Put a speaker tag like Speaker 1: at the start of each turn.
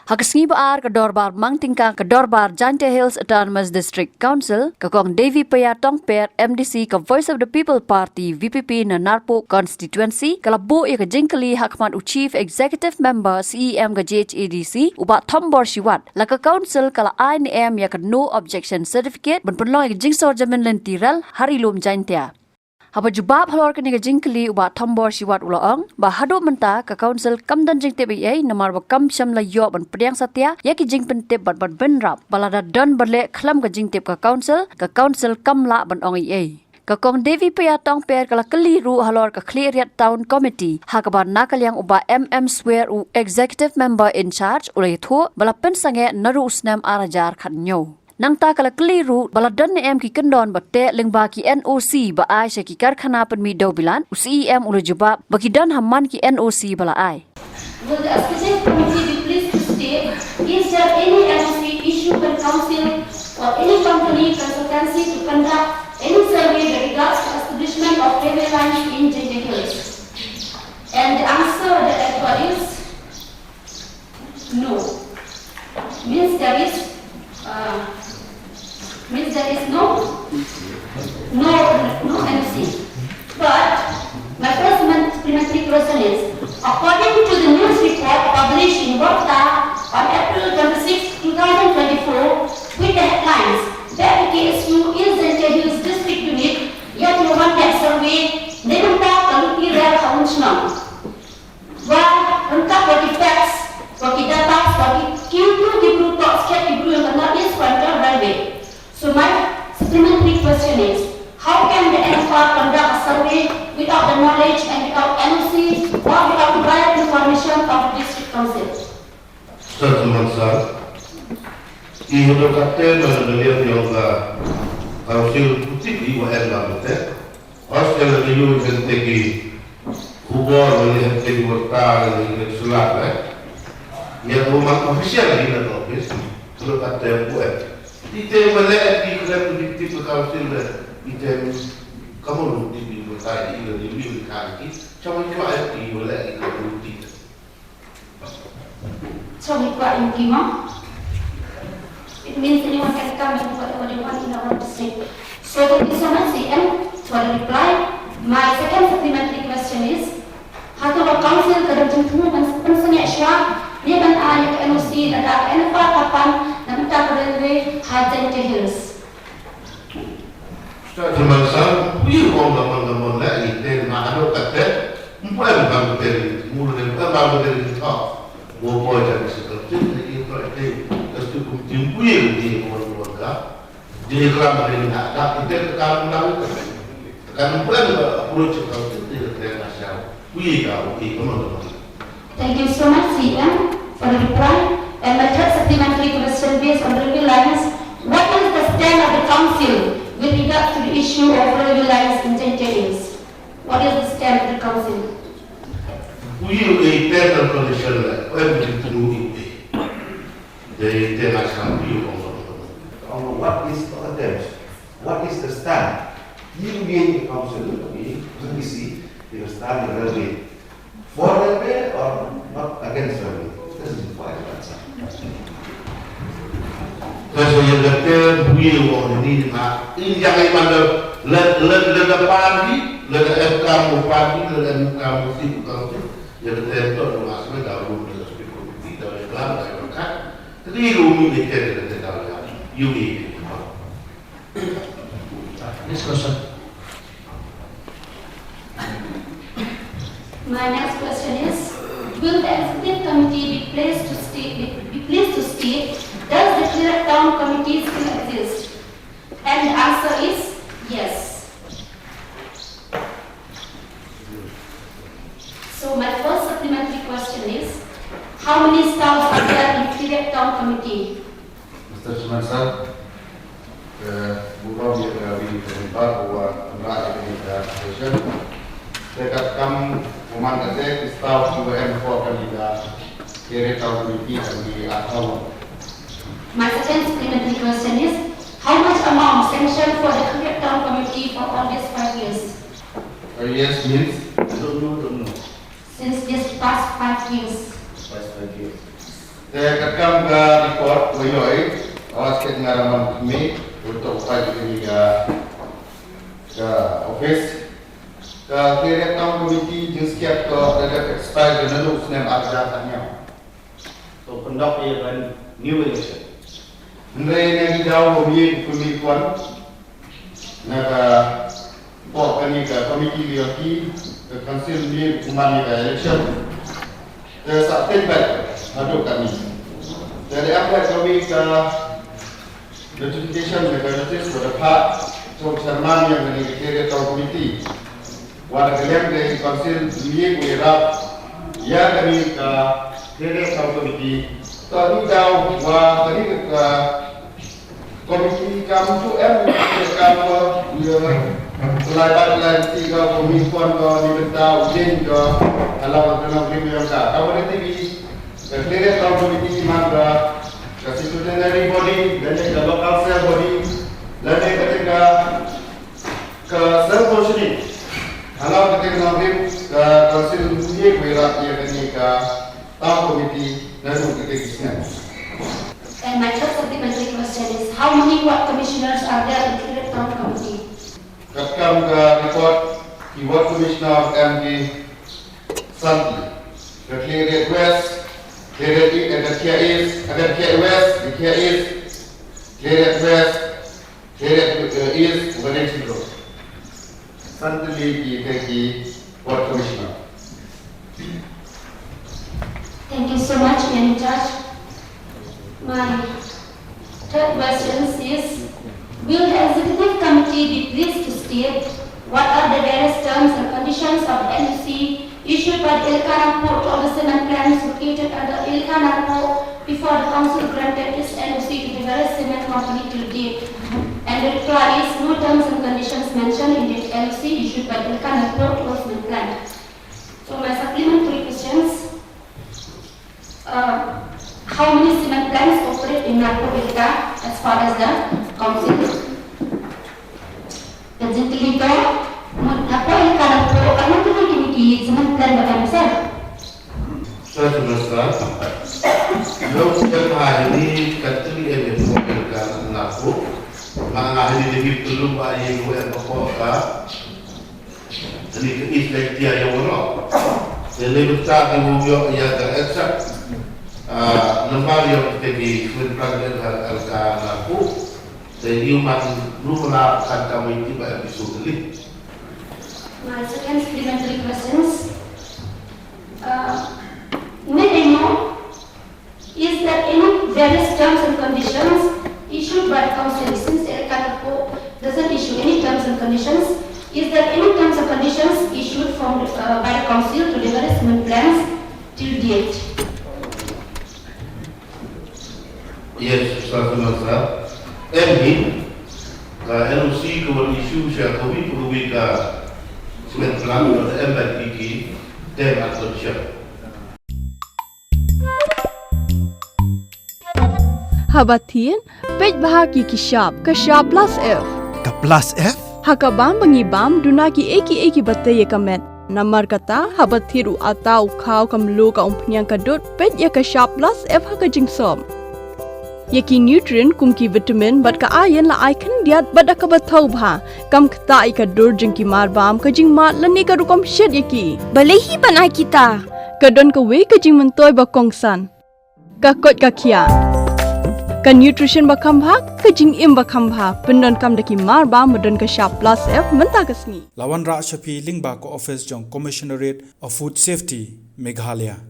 Speaker 1: Hakasngi baar Kedorbar Mangtingka Kedorbar Jante Hills Autonomous District Council kakong Davy Payatong Per MDC ka Voice of the People Party VPP na Narpo constituency kalabo ya ka jingkali hakman u Chief Executive Member CEM ka JHADC uba Thombor Shiwat la ka council kala INM ya ka no objection certificate benpenlong ya jingsor jamin lentiral hari lum jantia. Haba jubab halor kini ka jingkali uba Thombor Shiwat ulaong ba hado menta ka council kam dan jing TBA namar ba kam syam la yo ban priang satya ya ki jing pentip bat benrap balada dan berle khlam ka jing tip ka council kam la ban ong ei ka kong Davy Payatong Per kala keliru halor ka cleariat town committee hakabar nakal yang uba swear u executive member in charge ulai thu bala pensange naru usnam arajar khanyo nang ta kala keliru baladan em ki kendon bate lengba ki NOC ba ai se ki karkhana pen mi do bilan CEM ulu jubab bagi dan hamman ki NOC bala ai.
Speaker 2: Will the specific committee be pleased to state, is there any NOC issue by council or any company consultancy to conduct any survey that regards the establishment of railway lines in Jante Hills? And the answer that I got is no. Means there is no NOC. But my first supplementary question is, according to the news report published in Warta on April 26, 2024, with the headlines, that KSU is Jante Hills District Unit, yet no one has surveyed Nemanta Kaluki Rail Kaunchna. While Unka bagi facts, bagi data, bagi Q2 Dibru Talk Sket Dibru yang kena is Frontal Railway. So my supplementary question is, how can the NFR conduct a survey without the knowledge and without NOC or without the right information of the district council?
Speaker 3: Sir, ihodo kate mengalir yang council putih di wahana betul. Australia dulu tentegi kubur melihat tentegi bertar dengan sulat yang rumah official lagi nak office kalau kate buat. Kita melihat di dalam politik council kita kamu di bertar di lebih kaki. Cuma cuma di melihat di politik.
Speaker 2: So we got in Kima. It means anyone can come and whatever they want in our district. So thank you so much, CM, for the reply. My second supplementary question is, how to council kadang jengkung pensenya syah dia kan ayat NOC ada NFA kapan namita railway Jante Hills.
Speaker 3: Cuma saya punya orang lagi dan mana kata bukan baru dari mulai bukan baru dari top. Bobo jadi seperti ini itu cukup tinggi di keluarga. Jadi kalau mereka ada kita akan melakukan kan bukan approach kalau itu tidak nasional.
Speaker 2: Thank you so much, CM, for the reply. And my third supplementary question based on railway lines. What is the stand of the council with regard to the issue of railway lines in Jante Hills? What is the stand of the council?
Speaker 3: We internal condition everything to do the international view on
Speaker 4: what is the attempt? What is the stand? You being the council, we see the stand of railway for railway or not against railway. This is the final answer.
Speaker 3: Saya kata we want ini ini jangan pada lega pagi, lega FK pagi, lega MK mesti council. Jadi tentu masuknya dalam proses politik dalam Islam dalam makan. Jadi rumi kita dalam Yumi.
Speaker 4: Next question.
Speaker 2: My next question is, will the executive committee be pleased to state, does the clear town committee still exist? And the answer is yes. So my first supplementary question is, how many staff are there in Clear Town Committee?
Speaker 5: Mr. Chairman, bukan dia diminta bahwa mereka ini session. Dekat kam pemangkat saya staff UM for kandidat Clear Town Committee dan di atau.
Speaker 2: My second supplementary question is, how much amount sanctioned for the Clear Town Committee for all these 5 years?
Speaker 5: Yes means don't know.
Speaker 2: Since this past 5 years.
Speaker 5: Past 5 years. Saya kakam ke report Loyoi, awas ke pengalaman kami untuk upaya ini ke office. Ke kira tahun komiti jenis kiat ke ada expire dan lalu senem arja tanya.
Speaker 6: So conduct a new election.
Speaker 5: Mereka yang jauh lebih pemilihan, naga pok kami ke komiti lagi ke council lebih kumani ke election. Saat tempat aduk kami. Dari apa kami ke notification mereka notice pada Pak Cok Sharman yang menjadi ketua komiti. Warga kalian dari council lebih berharap ya kami ke ketua komiti. Tadi jauh wah tadi ke komiti kamu tu kamu Pelayan tiga pemilihan ke dibentak ujian ke alamat kena premi yang sah. Kamu nanti di clear tahun komiti mana constitutionary body dan ke local cell body dan ketika ke self functioning. Kalau ketika premi ke council dia berat dia ketika tahun komiti dan ketika kisah.
Speaker 2: And my first supplementary question is, how many ward commissioners are there in Kirit Town Committee?
Speaker 5: Kakam ke report di Ward Commissioner MD Santi. The Clear West, Clear East, and the Clear East, and the Clear West, the Clear East, Clear West, Clear East, Valencia Road. Santi di Ward Commissioner.
Speaker 2: Thank you so much, Madam Judge. My third question is, will the executive committee be pleased to state what are the various terms and conditions of the NUC issued by the Ilkana Port of the cement plants located under Ilkana Port before the council granted its NUC to the various cement company till date? And the reply is, no terms and conditions mentioned in the NUC issued by the Ilkana Port of cement plant. So my supplementary questions. How many cement plants operate in Narkotika as far as the council? Presently, apa yang kalau karena kita dimiliki cement plant badan besar.
Speaker 3: Semesta, belum setiap hari katli yang diperlukan naku, mana hari ini belum ayat yang berkota, jadi istilah dia yang mana, jadi besar yang mungkin ia tereksak. Lembaga yang jadi pelajaran harga naku, jadi umat rumah kata kami tiba episode ini.
Speaker 2: My second supplementary questions. May I know, is there any various terms and conditions issued by the council since Ilkana doesn't issue any terms and conditions? Is there any terms and conditions issued from by the council to the various cement plants till date?
Speaker 3: Yes, satu masa. MD, LOC kemudian isu saya kami perlu kita semen pelan pada MBTK dan atau siap.
Speaker 7: Habatin, pej bahagi kishab plus F.
Speaker 8: Ka plus F?
Speaker 7: Hakabam bangibam dunaki eki batai kamet. Namar kata habathiru atau kau kamlu ka umpnyang kadut pej ya kishab plus F hakajingsom. Yaki nutrient kumki vitamin bat ka ayan la icon diat bada ka bathau bha kam khta ka dur jingki marbam ka jing mat lani ka rukom shed yaki balehi banai kita ka don ka we ka jing mentoy ba kongsan ka kot ka khia ka nutrition ba khambha ka jing im ba khambha pendon kam daki marbam modon ka sharp plus F menta kasni
Speaker 8: Lawan Ra Shafi Lingba ko office jong Commissionerate of Food Safety Meghalaya.